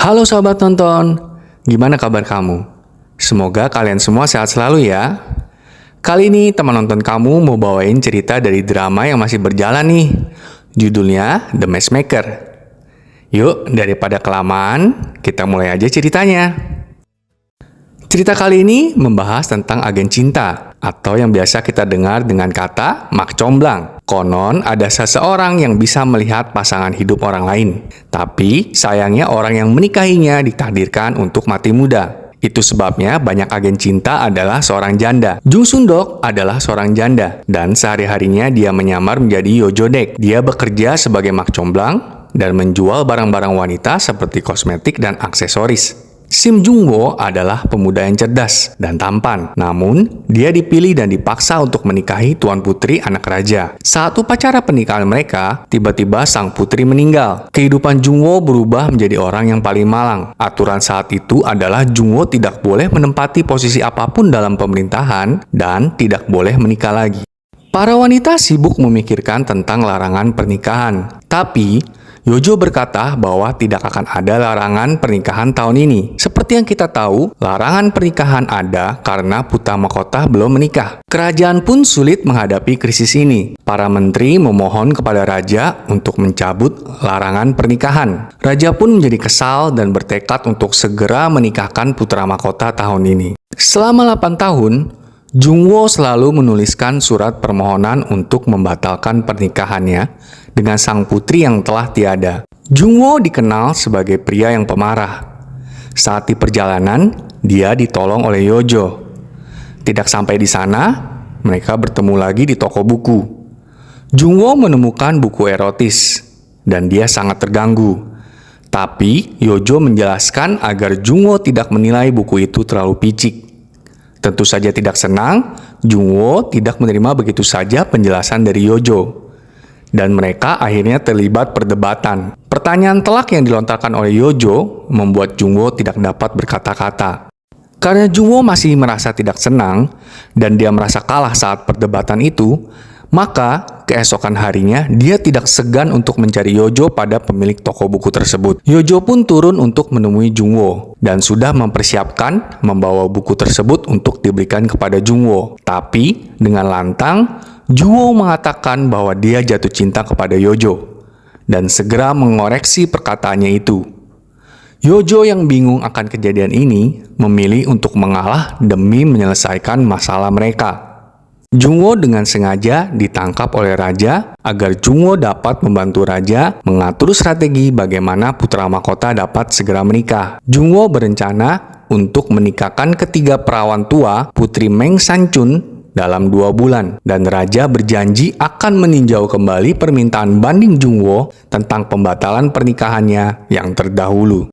Halo sahabat nonton, gimana kabar kamu? Semoga kalian semua sehat selalu ya. Kali ini teman nonton kamu mau bawain cerita dari drama yang masih berjalan nih. Judulnya The Matchmaker. Yuk, daripada kelamaan, kita mulai aja ceritanya. Cerita kali ini membahas tentang agen cinta, atau yang biasa kita dengar dengan kata mak comblang. Konon ada seseorang yang bisa melihat pasangan hidup orang lain, tapi sayangnya orang yang menikahinya ditakdirkan untuk mati muda. Itu sebabnya banyak agen cinta adalah seorang janda. Jung Sundok adalah seorang janda, dan sehari-harinya dia menyamar menjadi Yojodek. Dia bekerja sebagai mak comblang dan menjual barang-barang wanita seperti kosmetik dan aksesoris. Sim Jung-woo adalah pemuda yang cerdas dan tampan. Namun, dia dipilih dan dipaksa untuk menikahi Tuan Putri anak raja. Saat upacara pernikahan mereka, tiba-tiba sang putri meninggal. Kehidupan Jung-woo berubah menjadi orang yang paling malang. Aturan saat itu adalah Jung-woo tidak boleh menempati posisi apapun dalam pemerintahan dan tidak boleh menikah lagi. Para wanita sibuk memikirkan tentang larangan pernikahan. Tapi, Yojo berkata bahwa tidak akan ada larangan pernikahan tahun ini. Seperti yang kita tahu, larangan pernikahan ada karena putra mahkota belum menikah. Kerajaan pun sulit menghadapi krisis ini. Para menteri memohon kepada raja untuk mencabut larangan pernikahan. Raja pun menjadi kesal dan bertekad untuk segera menikahkan putra mahkota tahun ini. Selama 8 tahun, Jung-woo selalu menuliskan surat permohonan untuk membatalkan pernikahannya dengan sang putri yang telah tiada. Jung-woo dikenal sebagai pria yang pemarah. Saat di perjalanan, dia ditolong oleh Yojo. Tidak sampai di sana, mereka bertemu lagi di toko buku. Jung-woo menemukan buku erotis, dan dia sangat terganggu. Tapi, Yojo menjelaskan agar Jung-woo tidak menilai buku itu terlalu picik. Tentu saja tidak senang, Jung-woo tidak menerima begitu saja penjelasan dari Yojo. Dan mereka akhirnya terlibat perdebatan. Pertanyaan telak yang dilontarkan oleh Yojo membuat Jung-woo tidak dapat berkata-kata. Karena Jung-woo masih merasa tidak senang dan dia merasa kalah saat perdebatan itu, maka keesokan harinya dia tidak segan untuk mencari Yojo pada pemilik toko buku tersebut. Yojo pun turun untuk menemui Jung-woo dan sudah mempersiapkan membawa buku tersebut untuk diberikan kepada Jung-woo. Tapi dengan lantang, Jung-woo mengatakan bahwa dia jatuh cinta kepada Yojo dan segera mengoreksi perkataannya itu. Yojo yang bingung akan kejadian ini memilih untuk mengalah demi menyelesaikan masalah mereka. Jung-woo dengan sengaja ditangkap oleh raja agar Jung-woo dapat membantu raja mengatur strategi bagaimana putra mahkota dapat segera menikah. Jung-woo berencana untuk menikahkan ketiga perawan tua Putri Meng Sanchun dalam 2 bulan, dan raja berjanji akan meninjau kembali permintaan banding Jung-woo tentang pembatalan pernikahannya yang terdahulu.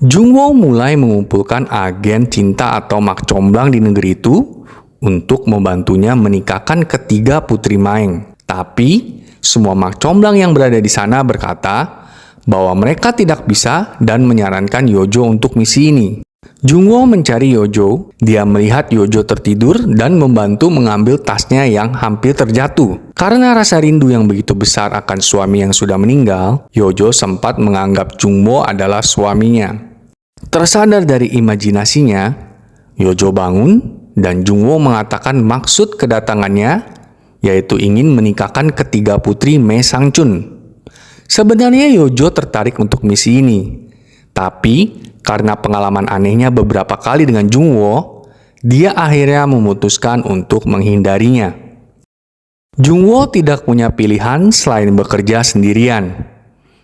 Jung-woo mulai mengumpulkan agen cinta atau mak comblang di negeri itu untuk membantunya menikahkan ketiga putri Maeng. Tapi, semua mak comblang yang berada di sana berkata bahwa mereka tidak bisa dan menyarankan Yojo untuk misi ini. Jung-woo mencari Yojo, dia melihat Yojo tertidur dan membantu mengambil tasnya yang hampir terjatuh. Karena rasa rindu yang begitu besar akan suami yang sudah meninggal, Yojo sempat menganggap Jung-woo adalah suaminya. Tersadar dari imajinasinya, Yojo bangun dan Jung-woo mengatakan maksud kedatangannya yaitu ingin menikahkan ketiga putri Mei Sang-chun. Sebenarnya Yojo tertarik untuk misi ini, tapi karena pengalaman anehnya beberapa kali dengan Jung-woo, dia akhirnya memutuskan untuk menghindarinya. Jung-woo tidak punya pilihan selain bekerja sendirian.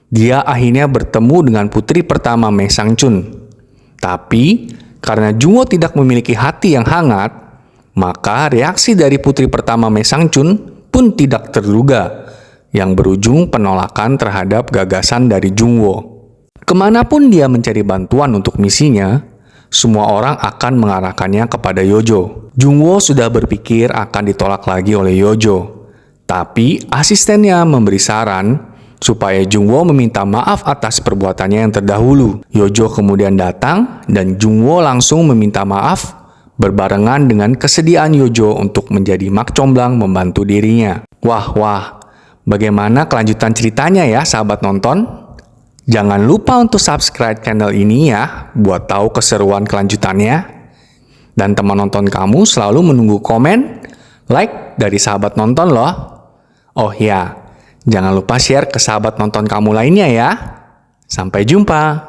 Dia akhirnya bertemu dengan putri pertama Mei Sang-chun. Tapi karena Jung-woo tidak memiliki hati yang hangat, maka reaksi dari putri pertama Mei Sang-chun pun tidak terduga, yang berujung penolakan terhadap gagasan dari Jung-woo. Kemanapun dia mencari bantuan untuk misinya, semua orang akan mengarahkannya kepada Yojo. Jung-woo sudah berpikir akan ditolak lagi oleh Yojo, tapi asistennya memberi saran supaya Jung-woo meminta maaf atas perbuatannya yang terdahulu. Yojo kemudian datang dan Jung-woo langsung meminta maaf berbarengan dengan kesediaan Yojo untuk menjadi mak comblang membantu dirinya. Wah, bagaimana kelanjutan ceritanya ya sahabat nonton? Jangan lupa untuk subscribe channel ini ya, buat tahu keseruan kelanjutannya. Dan teman nonton kamu selalu menunggu komen, like dari sahabat nonton loh. Oh ya, jangan lupa share ke sahabat nonton kamu lainnya ya. Sampai jumpa.